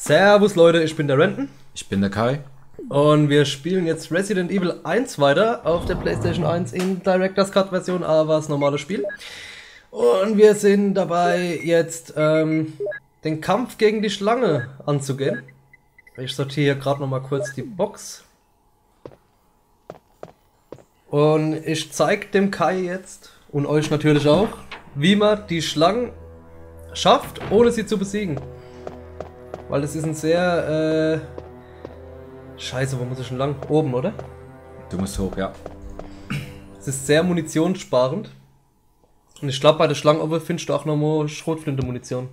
Servus Leute, ich bin der Renton Ich bin der Kai. und wir spielen jetzt Resident Evil 1 weiter auf der PlayStation 1 in Director's Cut Version, aber das normale Spiel. Und wir sind dabei jetzt den Kampf gegen die Schlange anzugehen. Ich sortiere hier gerade noch mal kurz die Box. Und ich zeige dem Kai jetzt und euch natürlich auch, wie man die Schlangen schafft, ohne sie zu besiegen. Weil das ist ein sehr, Scheiße, wo muss ich denn lang? Oben, oder? Du musst hoch, ja. Es ist sehr munitionssparend. Und ich glaube, bei der Schlange findest du auch noch mal Schrotflinte-Munition.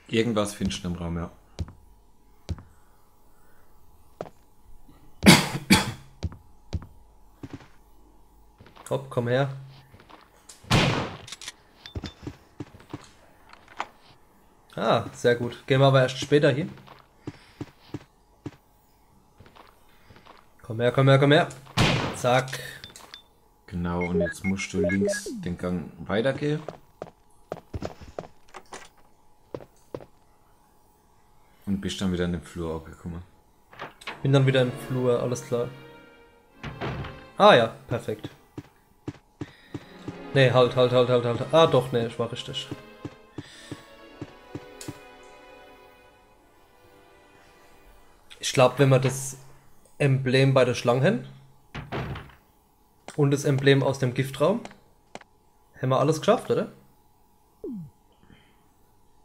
Irgendwas findest du im Raum, ja. Hopp, komm her. Ah, sehr gut. Gehen wir aber erst später hin. Komm her, komm her, komm her. Zack. Genau, und jetzt musst du links den Gang weitergehen. Und bist dann wieder in den Flur auch gekommen. Bin dann wieder im Flur, alles klar. Ah ja, perfekt. Nee, halt. Ah doch, nee, ich war richtig. Ich glaube, wenn wir das Emblem bei der Schlange haben und das Emblem aus dem Giftraum, haben wir alles geschafft, oder?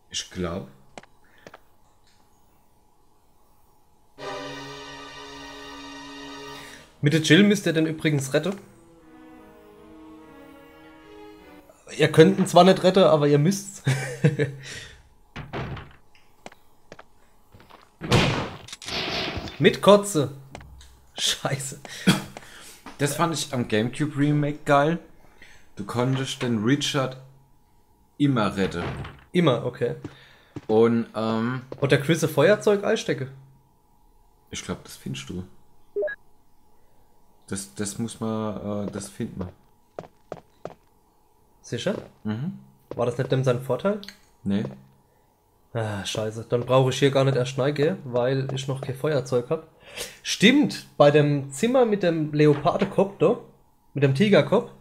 Ich glaube. Mit der Jill müsst ihr den übrigens retten. Ihr könnt ihn zwar nicht retten, aber ihr müsst's. Mit Kotze. Scheiße. Das fand ich am GameCube Remake geil. Du konntest den Richard immer retten. Immer, okay. Und Und der Chris ein Feuerzeug einstecke. ich glaube, das findest du. Das muss man, das findet man. Sicher? Mhm. War das nicht dem sein Vorteil? Nee. Ah, scheiße. Dann brauche ich hier gar nicht erst reingehen, weil ich noch kein Feuerzeug habe. Stimmt, bei dem Zimmer mit dem Leopardekopf da, mit dem Tigerkopf,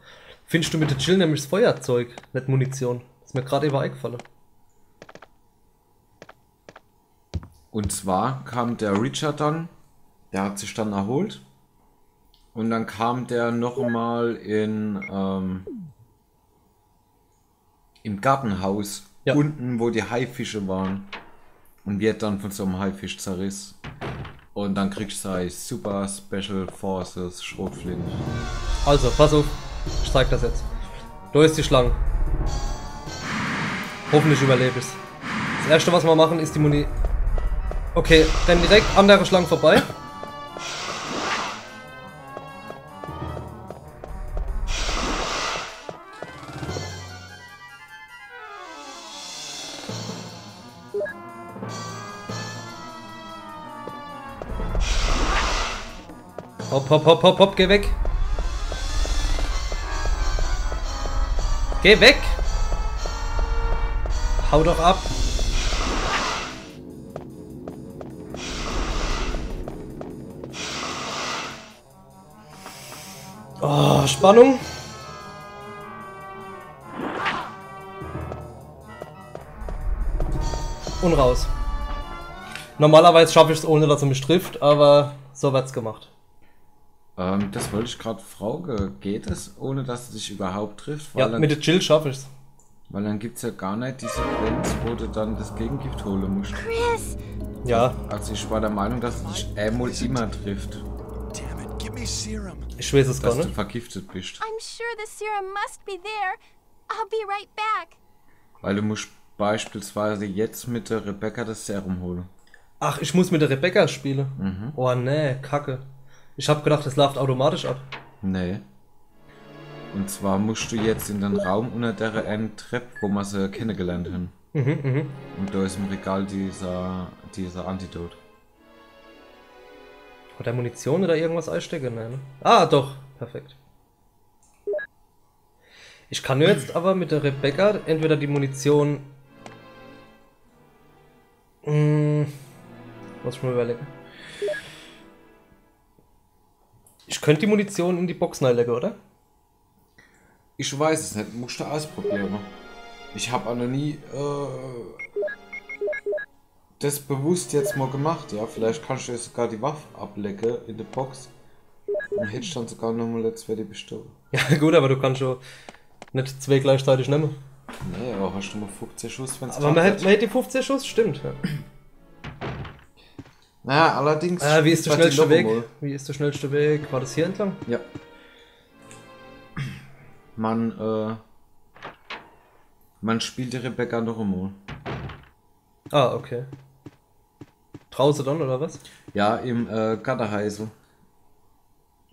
findest du mit der Jill nämlich das Feuerzeug, nicht Munition. Das ist mir gerade eben eingefallen. Und zwar kam der Richard dann, der hat sich dann erholt. Und dann kam der nochmal im Gartenhaus, Ja. unten, wo die Haifische waren. Und wird dann von so einem Haifisch zerriss. Und dann kriegst du sei Super Special Forces Schrotflinte. Also, pass auf. Ich zeig das jetzt. Da ist die Schlange. Hoffentlich überlebe ich's. Das erste, was wir machen, ist die Muni... Okay, renn direkt an der Schlange vorbei. Hopp, geh weg. Geh weg. Hau doch ab. Oh, Spannung. Und raus. Normalerweise schaffe ich es, ohne dass er mich trifft, aber so wird's gemacht. Das wollte ich gerade fragen. Geht es, ohne dass es dich überhaupt trifft? Ja, Weil mit der Jill schaffe ich's. weil dann gibt es ja gar nicht die Sequenz, wo du dann das Gegengift holen musst. Chris! Ja, Also ich war der Meinung, dass es dich einmal immer trifft. Damn it, give me serum. ich weiß es gar Dass du nicht. vergiftet bist. I'm sure the serum must be there. I'll be right back. Weil du musst beispielsweise jetzt mit der Rebecca das Serum holen. Ach, ich muss mit der Rebecca spielen. Oh nee, Kacke. Ich hab gedacht, das läuft automatisch ab. Nee. Und zwar musst du jetzt in den Raum unter der einen Treppe, wo wir sie kennengelernt haben. Und da ist im Regal dieser Antidot. Hat er Munition oder irgendwas einstecken? Nein, ne? Ah, doch. Perfekt. Ich kann jetzt aber mit der Rebecca entweder die Munition Muss ich mal überlegen. Ich könnte die Munition in die Box reinlegen, oder? Ich weiß es nicht, musst du ausprobieren. Ich habe auch noch nie das bewusst jetzt mal gemacht, ja. Vielleicht kannst du jetzt sogar die Waffe ablecken in der Box. Und hättest dann sogar nochmal jetzt die bestohlen. Ja gut, aber du kannst schon nicht zwei gleichzeitig nehmen. Nee, aber hast du mal 15 Schuss, wenn es Aber man hätte die 15 Schuss, stimmt. Ja. Naja, allerdings... Wie ist der bei den schnellste Weg? Lokomol- Wie ist der schnellste Weg? War das hier entlang? Ja. Man spielt die Rebecca noch einmal. Ah, okay. Draußen dann, oder was? Ja, im Gatterheisel.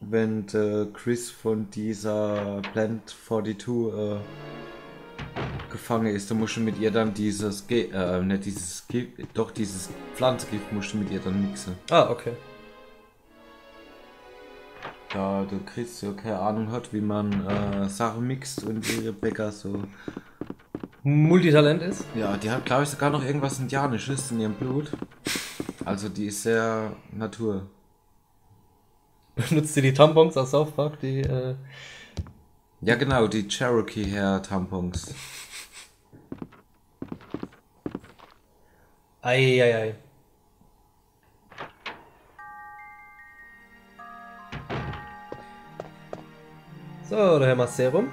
Wenn Chris von dieser Plant 42 gefangen ist, dann musst du mit ihr dann dieses nicht dieses Gift, doch dieses Pflanzgift musst du mit ihr dann mixen. Ah, okay. Da der Chris ja keine Ahnung hat, wie man Sachen mixt und die Rebecca so... Multitalent ist? Ja, die hat glaube ich sogar noch irgendwas Indianisches in ihrem Blut. Also die ist sehr Natur. Benutzt sie die Tampons aus South Park, die, Ja genau, die Cherokee Hair Tampons. Eieiei. So, da haben wir das Serum.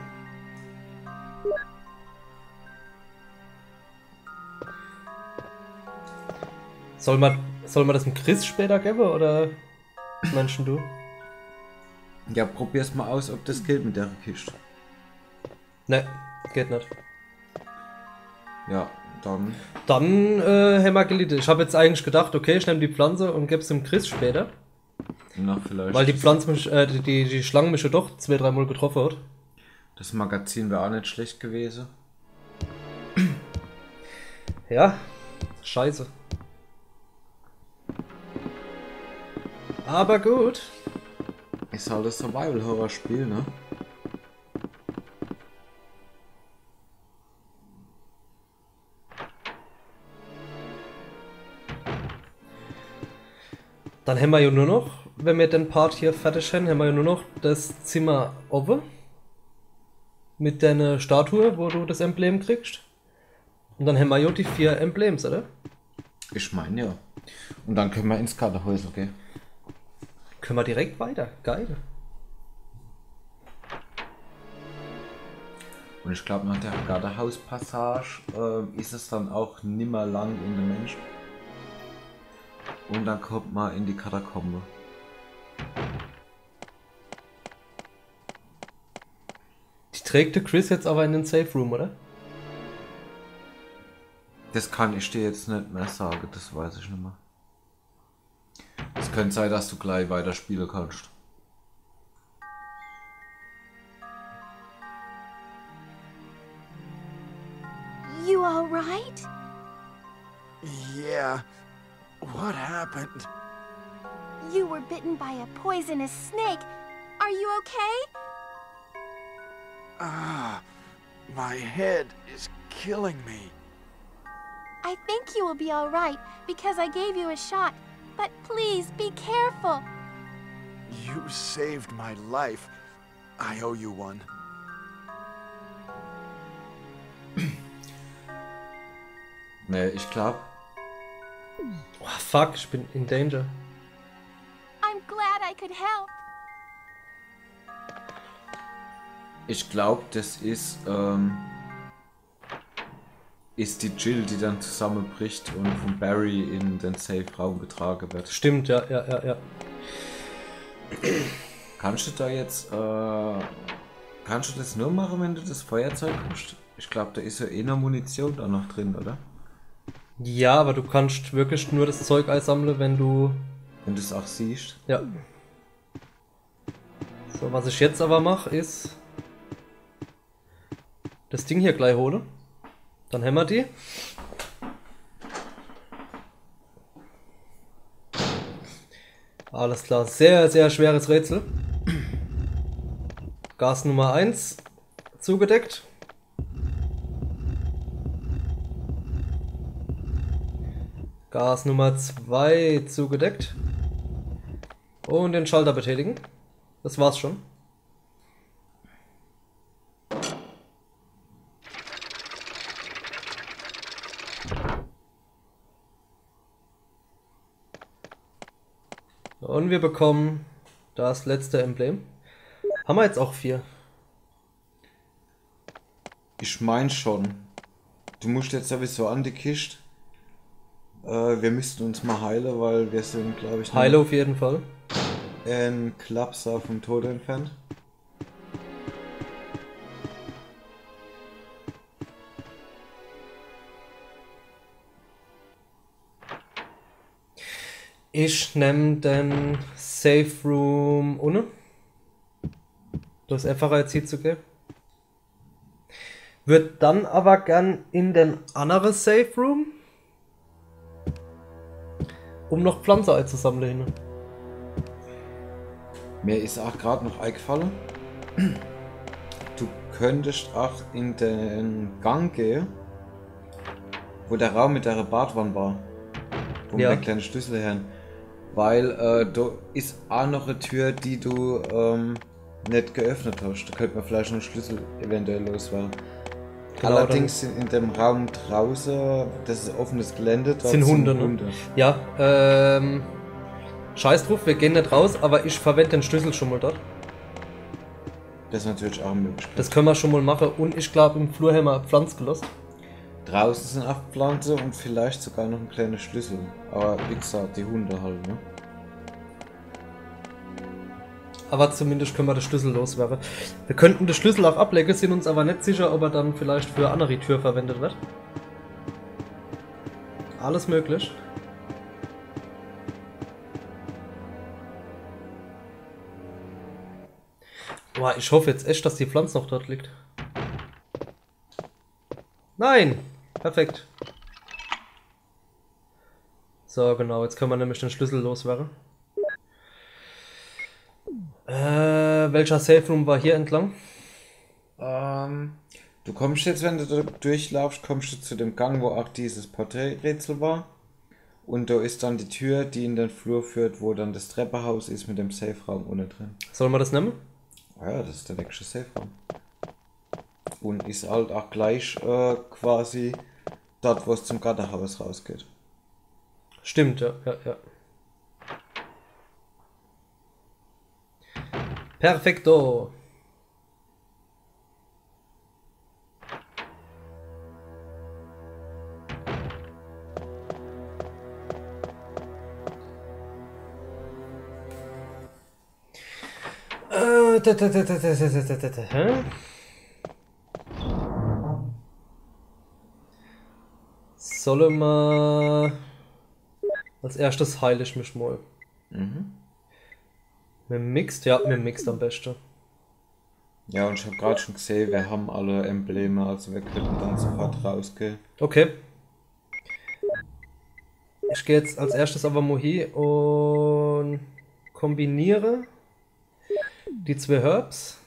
Soll man das dem Chris später geben, oder was meinst du? Ja, probier's mal aus, ob das gilt mit der Kiste. Ne, geht nicht. Ja, dann... Dann haben wir gelitten. Ich habe jetzt eigentlich gedacht, okay, ich nehme die Pflanze und gebe es dem Chris später. Na, vielleicht. Weil die Pflanze mich, die Schlange mich ja doch 2-3 Mal getroffen hat. Das Magazin wäre auch nicht schlecht gewesen. Ja, scheiße. Aber gut. Ist halt das Survival-Horror-Spiel, ne? Dann haben wir ja nur noch, wenn wir den Part hier fertig haben, haben wir ja nur noch das Zimmer oben. Mit deiner Statue, wo du das Emblem kriegst. Und dann haben wir ja die 4 Emblems, oder? Ich meine ja. Und dann können wir ins Kaderhäusl gehen. Können wir direkt weiter. Geil. Und ich glaube, nach der Gardehauspassage ist es dann auch nimmer lang in den Menschen. Und dann kommt man in die Katakombe. Die trägt der Chris jetzt aber in den Safe Room, oder? Das kann ich dir jetzt nicht mehr sagen, das weiß ich nicht mehr. Es könnte sein, dass du gleich weiter spielen kannst. You all right? Yeah. What happened? You were bitten by a poisonous snake. Are you okay? Ah, my head is killing me. I think you will be all right because I gave you a shot. But please be careful. You saved my life. I owe you one. Ne, ich glaube. Oh, fuck, ich bin in danger. I'm glad I could help. Ich glaube, das ist die Jill, die dann zusammenbricht und von Barry in den Safe-Raum getragen wird. Stimmt, ja. Kannst du da jetzt, kannst du das nur machen, wenn du das Feuerzeug hast? Ich glaube, da ist ja eh noch Munition da noch drin, oder? Ja, aber du kannst wirklich nur das Zeug einsammeln, wenn du... Wenn du es auch siehst. Ja. So, was ich jetzt aber mache, ist... das Ding hier gleich hole. Dann haben wir die. Alles klar, sehr, sehr schweres Rätsel. Gas Nummer 1 zugedeckt. Gas Nummer 2 zugedeckt. Und den Schalter betätigen. Das war's schon. Und wir bekommen das letzte Emblem. Haben wir jetzt auch 4? Ich mein schon. Du musst jetzt sowieso an die Kiste. Wir müssten uns mal heilen, weil wir sind, glaube ich, Heile auf jeden Fall. ein Klapser vom Tod entfernt. Ich nehme den Safe Room ohne. Das ist einfacher jetzt hier zu gehen. Wird dann aber gern in den anderen Safe Room, um noch Pflanze einzusammeln. Mir ist auch gerade noch eingefallen, du könntest auch in den Gang gehen, wo der Raum mit der Badwanne war. Wo Ja. wir den kleinen Schlüssel her. Weil da ist auch noch eine Tür, die du nicht geöffnet hast. Da könnte man vielleicht noch einen Schlüssel eventuell loswerden. Genau, Allerdings sind in dem Raum draußen, das ist offenes Gelände, dort Sind Hunde, ne? Ja, scheiß drauf, wir gehen nicht raus, aber ich verwende den Schlüssel schon mal dort. Das ist natürlich auch eine Möglichkeit. Das können wir schon mal machen und ich glaube im Flur haben wir eine Pflanze gelassen. Draußen sind auch Pflanzen und vielleicht sogar noch ein kleiner Schlüssel. Aber wie gesagt, die Hunde halt, ne? Aber zumindest können wir den Schlüssel loswerden. Wir könnten den Schlüssel auch ablegen, sind uns aber nicht sicher, ob er dann vielleicht für andere Tür verwendet wird. Alles möglich. Boah, ich hoffe jetzt echt, dass die Pflanze noch dort liegt. Nein! Perfekt. So, genau, jetzt können wir nämlich den Schlüssel loswerden. Welcher Safe Room war hier entlang? Du kommst jetzt, wenn du da durchlaufst, kommst du zu dem Gang, wo auch dieses Porträträtsel war. Und da ist dann die Tür, die in den Flur führt, wo dann das Treppenhaus ist mit dem Safe-Raum unten drin. Sollen wir das nehmen? Ja, das ist der nächste Safe-Raum. Und ist halt auch gleich quasi dort, wo es zum Gartenhaus rausgeht. Stimmt, ja, ja, ja. Perfekto. Hä? Sollen wir... Als erstes heile ich mich mal. Mit dem Mixed? Ja, mit dem Mixed am besten. Ja, und ich habe gerade schon gesehen, wir haben alle Embleme, also wir könnten dann sofort rausgehen. Okay. Ich gehe jetzt als erstes aber mal hier und kombiniere die 2 Herbs.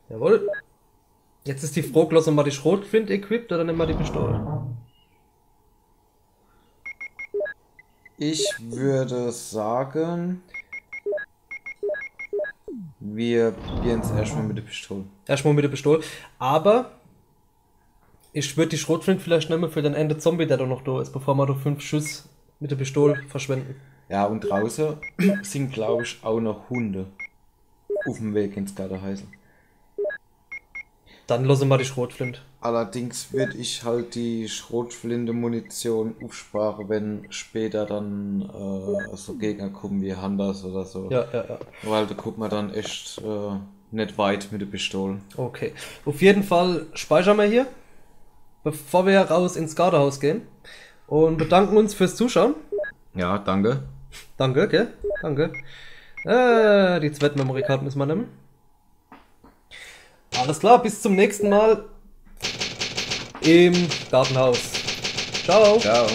Jawohl. Jetzt ist die Frage, lassen wir die Schrotflinte equipped oder nehmen wir die Pistole? Ich würde sagen, wir probieren es erstmal mit der Pistole. Erstmal mit der Pistole. Aber ich würde die Schrotflinte vielleicht nehmen für den Ende Zombie, der da noch da ist, bevor wir da 5 Schuss mit der Pistole verschwenden. Ja, und draußen sind, glaube ich, auch noch Hunde auf dem Weg ins Gartenhäusl. Dann lassen wir die Schrotflinte. Allerdings würde ich halt die Schrotflinte-Munition aufsparen, wenn später dann so Gegner kommen wie Hunters oder so. Ja, ja, ja. Weil da guckt man dann echt nicht weit mit der Pistole. Okay. Auf jeden Fall speichern wir hier, bevor wir raus ins Gartenhaus gehen. Und bedanken uns fürs Zuschauen. Ja, danke. Danke, gell? Danke. Die zweite Memory-Card müssen wir nehmen. Alles klar, bis zum nächsten Mal im Gartenhaus. Ciao. Ciao.